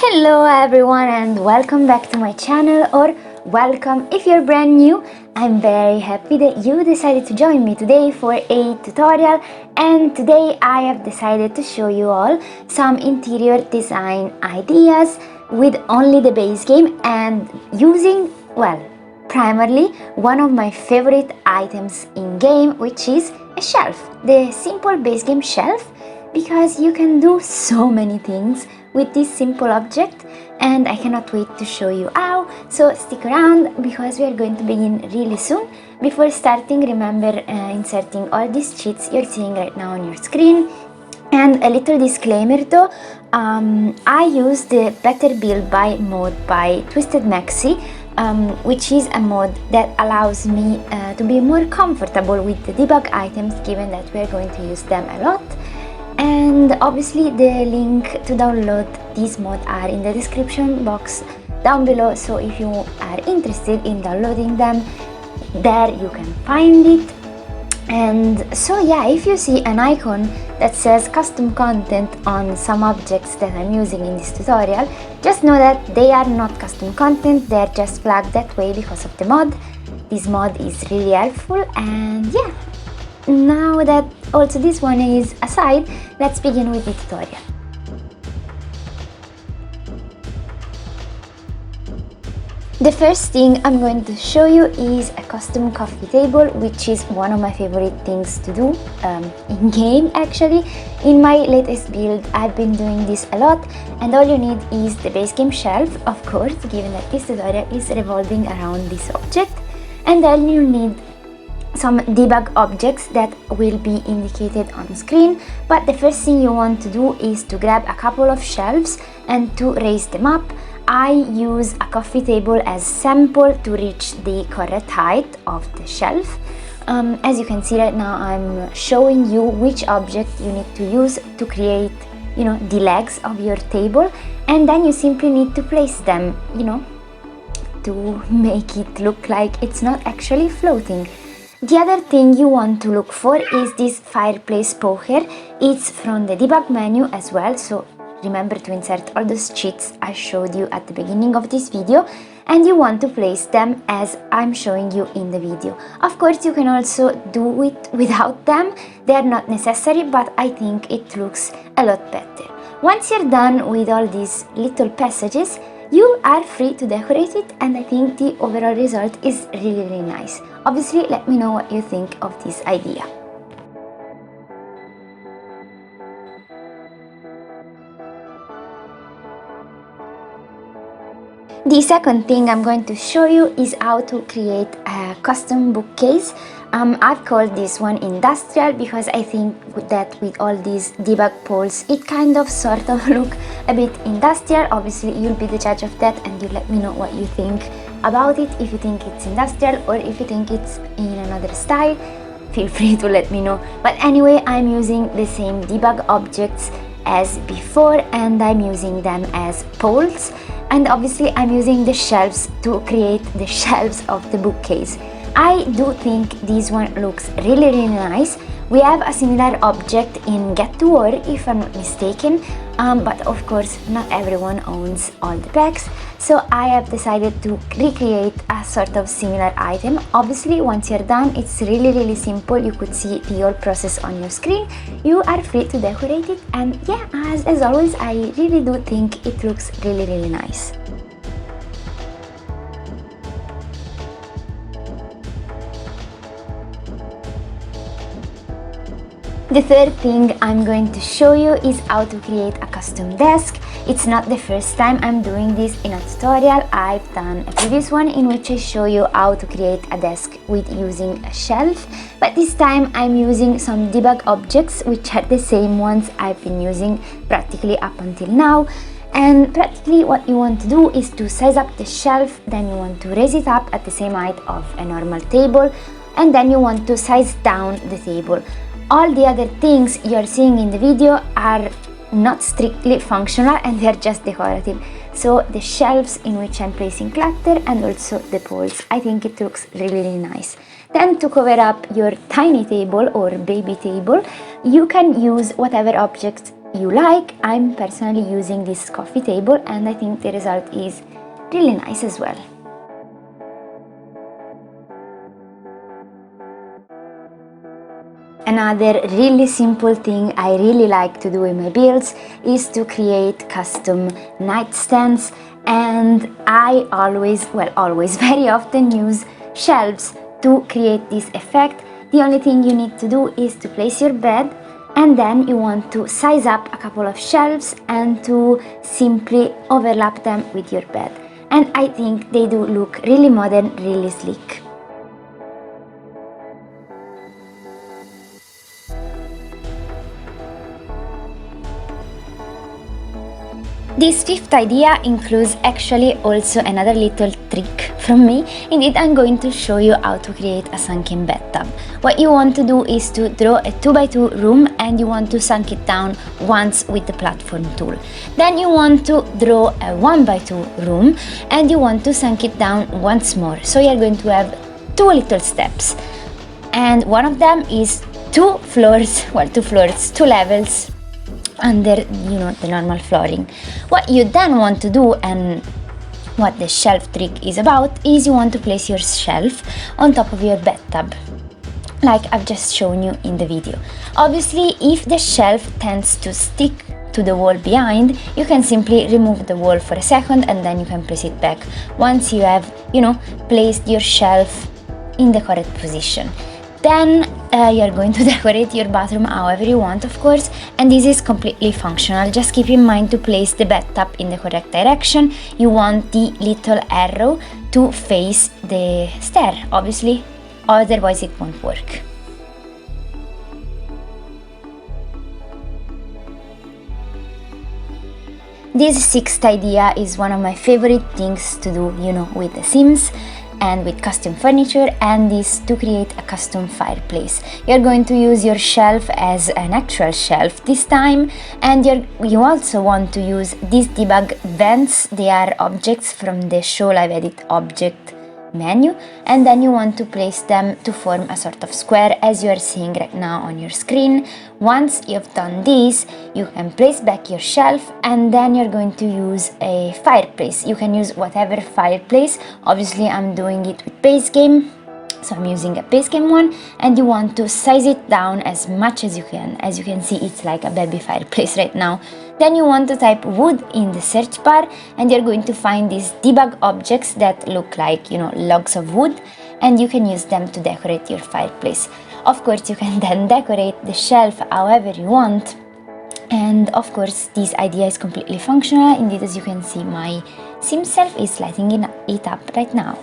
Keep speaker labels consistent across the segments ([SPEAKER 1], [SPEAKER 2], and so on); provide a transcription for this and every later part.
[SPEAKER 1] Hello everyone and welcome back to my channel, or welcome if you're brand new. I'm very happy that you decided to join me today for a tutorial, and today I have decided to show you all some interior design ideas with only the base game and using, well, primarily one of my favorite items in game, which is a shelf, the simple base game shelf, because you can do so many things with this simple object and I cannot wait to show you how. So stick around because we are going to begin really soon. Before starting, remember inserting all these cheats you're seeing right now on your screen. And a little disclaimer though, I use the Better Build by mode by Twisted Maxi, which is a mode that allows me to be more comfortable with the debug items, given that we're going to use them a lot. And obviously the link to download these mods are in the description box down below, so if you are interested in downloading them, there you can find it. And so yeah, if you see an icon that says custom content on some objects that I'm using in this tutorial, just know that they are not custom content, they're just flagged that way because of the mod. This mod is really helpful, and yeah, now that also this one is aside, let's begin with the tutorial. The first thing I'm going to show you is a custom coffee table, which is one of my favorite things to do in game actually. In my latest build I've been doing this a lot, and all you need is the base game shelf, of course, given that this tutorial is revolving around this object, and then you need some debug objects that will be indicated on screen. But the first thing you want to do is to grab a couple of shelves and to raise them up. I use a coffee table as sample to reach the correct height of the shelf. As you can see right now, I'm showing you which object you need to use to create, the legs of your table, and then you simply need to place them, to make it look like it's not actually floating. The other thing you want to look for is this fireplace poker. It's from the debug menu as well, so remember to insert all those cheats I showed you at the beginning of this video, and you want to place them as I'm showing you in the video. Of course, you can also do it without them, they are not necessary, but I think it looks a lot better. Once you're done with all these little passages, you are free to decorate it, and I think the overall result is really nice. Obviously, let me know what you think of this idea. The second thing I'm going to show you is how to create a custom bookcase. I've called this one industrial because I think that with all these debug poles it kind of sort of look a bit industrial. Obviously you'll be the judge of that, and you let me know what you think about it. If you think it's industrial or if you think it's in another style, feel free to let me know. But anyway, I'm using the same debug objects as before, and I'm using them as poles, and obviously I'm using the shelves to create the shelves of the bookcase. I do think this one looks really nice. We have a similar object in Get to War, if I'm not mistaken, but of course not everyone owns all the packs, so I have decided to recreate a sort of similar item. Obviously once you're done, it's really simple. You could see the whole process on your screen. You are free to decorate it, and yeah, as always, I really do think it looks really nice. The third thing I'm going to show you is how to create a custom desk. It's not the first time I'm doing this in a tutorial. I've done a previous one in which I show you how to create a desk with using a shelf, but this time I'm using some debug objects which are the same ones I've been using practically up until now. And practically what you want to do is to size up the shelf, then you want to raise it up at the same height of a normal table, and then you want to size down the table. All the other things you're seeing in the video are not strictly functional and they're just decorative. So the shelves in which I'm placing clutter and also the poles, I think it looks really nice. Then to cover up your tiny table or baby table, you can use whatever objects you like. I'm personally using this coffee table and I think the result is really nice as well. Another really simple thing I really like to do in my builds is to create custom nightstands, and I always, very often use shelves to create this effect. The only thing you need to do is to place your bed, and then you want to size up a couple of shelves and to simply overlap them with your bed. And I think they do look really modern, really sleek. This fifth idea includes actually also another little trick from me. Indeed, I'm going to show you how to create a sunken bathtub. What you want to do is to draw a 2x2 room and you want to sunk it down once with the platform tool. Then you want to draw a 1x2 room and you want to sunk it down once more. So you're going to have two little steps. And one of them is two levels under the normal flooring. What you then want to do, and what the shelf trick is about, is you want to place your shelf on top of your bathtub, like I've just shown you in the video. Obviously, if the shelf tends to stick to the wall behind, you can simply remove the wall for a second and then you can place it back once you have placed your shelf in the correct position. Then you're going to decorate your bathroom however you want, of course, and this is completely functional. Just keep in mind to place the bathtub in the correct direction. You want the little arrow to face the stair, obviously, otherwise it won't work. This sixth idea is one of my favorite things to do, with The Sims and with custom furniture, and is to create a custom fireplace. You're going to use your shelf as an actual shelf this time, and you also want to use these debug vents. They are objects from the Show Live Edit Object menu, and then you want to place them to form a sort of square as you are seeing right now on your screen. Once you've done this, you can place back your shelf, and then you're going to use a fireplace. You can use whatever fireplace. Obviously I'm doing it with base game, so I'm using a base game one, and you want to size it down as much as you can. As you can see, it's like a baby fireplace right now. Then you want to type wood in the search bar, and you're going to find these debug objects that look like logs of wood, and you can use them to decorate your fireplace. Of course, you can then decorate the shelf however you want, and of course this idea is completely functional. Indeed, as you can see, my sim self is lighting it up right now.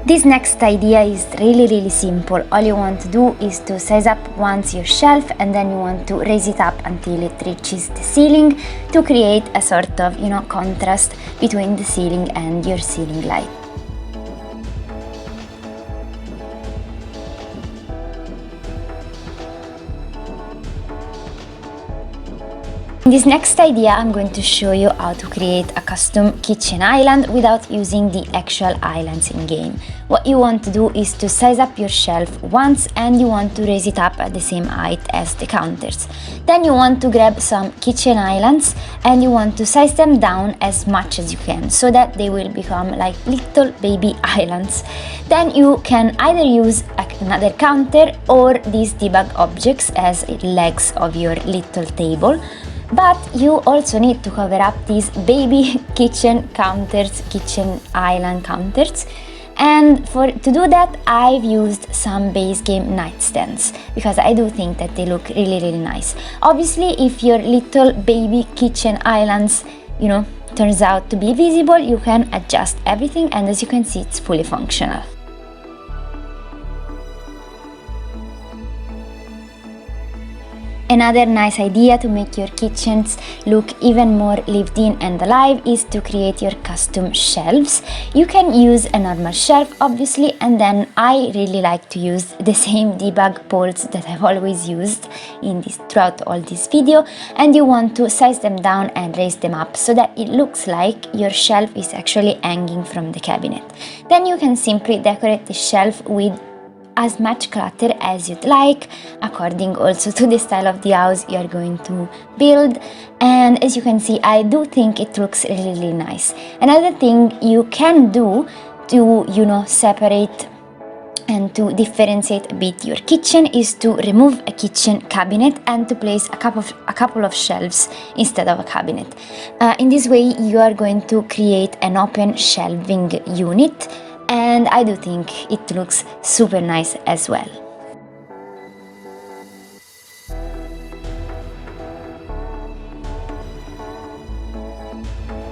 [SPEAKER 1] This next idea is really simple. All you want to do is to size up once your shelf, and then you want to raise it up until it reaches the ceiling to create a sort of contrast between the ceiling and your ceiling light. In this next idea, I'm going to show you how to create a custom kitchen island without using the actual islands in game. What you want to do is to size up your shelf once, and you want to raise it up at the same height as the counters. Then you want to grab some kitchen islands and you want to size them down as much as you can so that they will become like little baby islands. Then you can either use another counter or these debug objects as legs of your little table. But you also need to cover up these baby kitchen island counters. And to do that, I've used some base game nightstands because I do think that they look really nice. Obviously, if your little baby kitchen islands, turns out to be visible, you can adjust everything, and as you can see, it's fully functional. Another nice idea to make your kitchens look even more lived in and alive is to create your custom shelves. You can use a normal shelf obviously, and then I really like to use the same debug poles that I've always used throughout all this video, and you want to size them down and raise them up so that it looks like your shelf is actually hanging from the cabinet. Then you can simply decorate the shelf with as much clutter as you'd like, according also to the style of the house you're going to build. And as you can see, I do think it looks really nice. Another thing you can do to separate and to differentiate a bit your kitchen is to remove a kitchen cabinet and to place a couple of shelves instead of a cabinet. In this way you are going to create an open shelving unit, and I do think it looks super nice as well.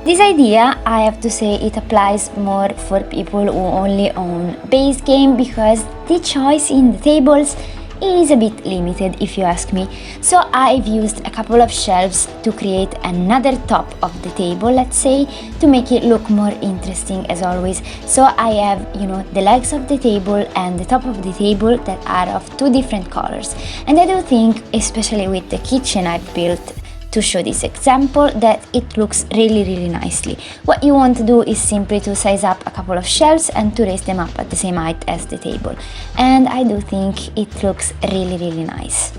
[SPEAKER 1] This idea, I have to say, it applies more for people who only own base game, because the choice in the tables is a bit limited if you ask me. So I've used a couple of shelves to create another top of the table, let's say, to make it look more interesting as always. So I have, the legs of the table and the top of the table that are of two different colors. And I do think, especially with the kitchen I've built to show this example, that it looks really nicely. What you want to do is simply to size up a couple of shelves and to raise them up at the same height as the table, and I do think it looks really nice.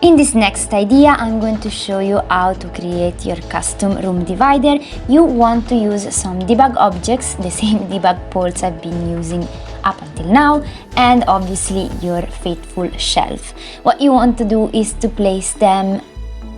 [SPEAKER 1] In this next idea, I'm going to show you how to create your custom room divider. You want to use some debug objects, the same debug poles I've been using up until now, and obviously your faithful shelf. What you want to do is to place them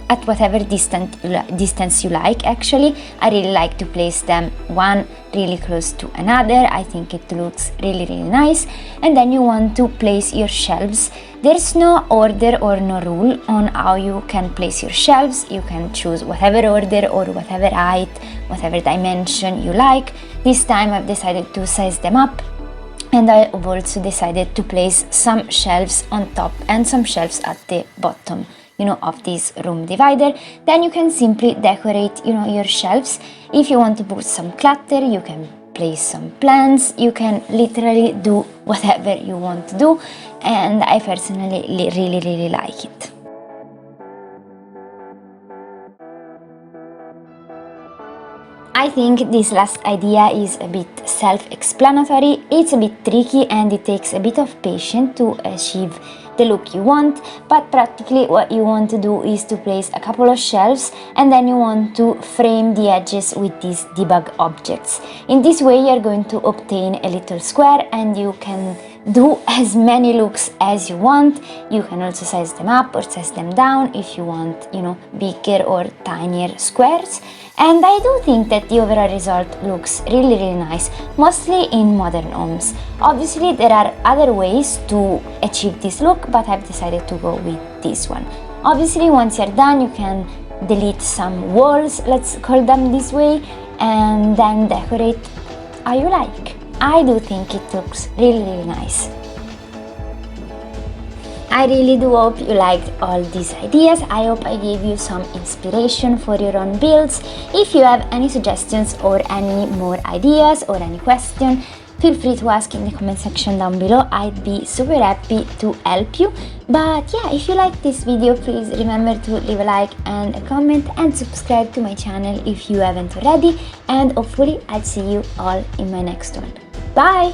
[SPEAKER 1] at whatever distance you like. Actually, I really like to place them one really close to another. I think it looks really nice. And then you want to place your shelves. There's no order or no rule on how you can place your shelves. You can choose whatever order or whatever height, whatever dimension you like. This time I've decided to size them up, and I've also decided to place some shelves on top and some shelves at the bottom of this room divider. Then you can simply decorate your shelves. If you want to put some clutter, you can place some plants. You can literally do whatever you want to do, and I personally really like it. I think this last idea is a bit self-explanatory. It's a bit tricky and it takes a bit of patience to achieve the look you want, but practically what you want to do is to place a couple of shelves, and then you want to frame the edges with these debug objects. In this way you're going to obtain a little square, and you can do as many looks as you want. You can also size them up or size them down if you want, bigger or tinier squares. And I do think that the overall result looks really nice, mostly in modern homes. Obviously there are other ways to achieve this look, but I've decided to go with this one. Obviously once you're done, you can delete some walls, let's call them this way, and then decorate how you like. I do think it looks really nice. I really do hope you liked all these ideas. I hope I gave you some inspiration for your own builds. If you have any suggestions or any more ideas or any question, feel free to ask in the comment section down below. I'd be super happy to help you. But yeah, if you like this video, please remember to leave a like and a comment, and subscribe to my channel if you haven't already, and hopefully I'll see you all in my next one. Bye!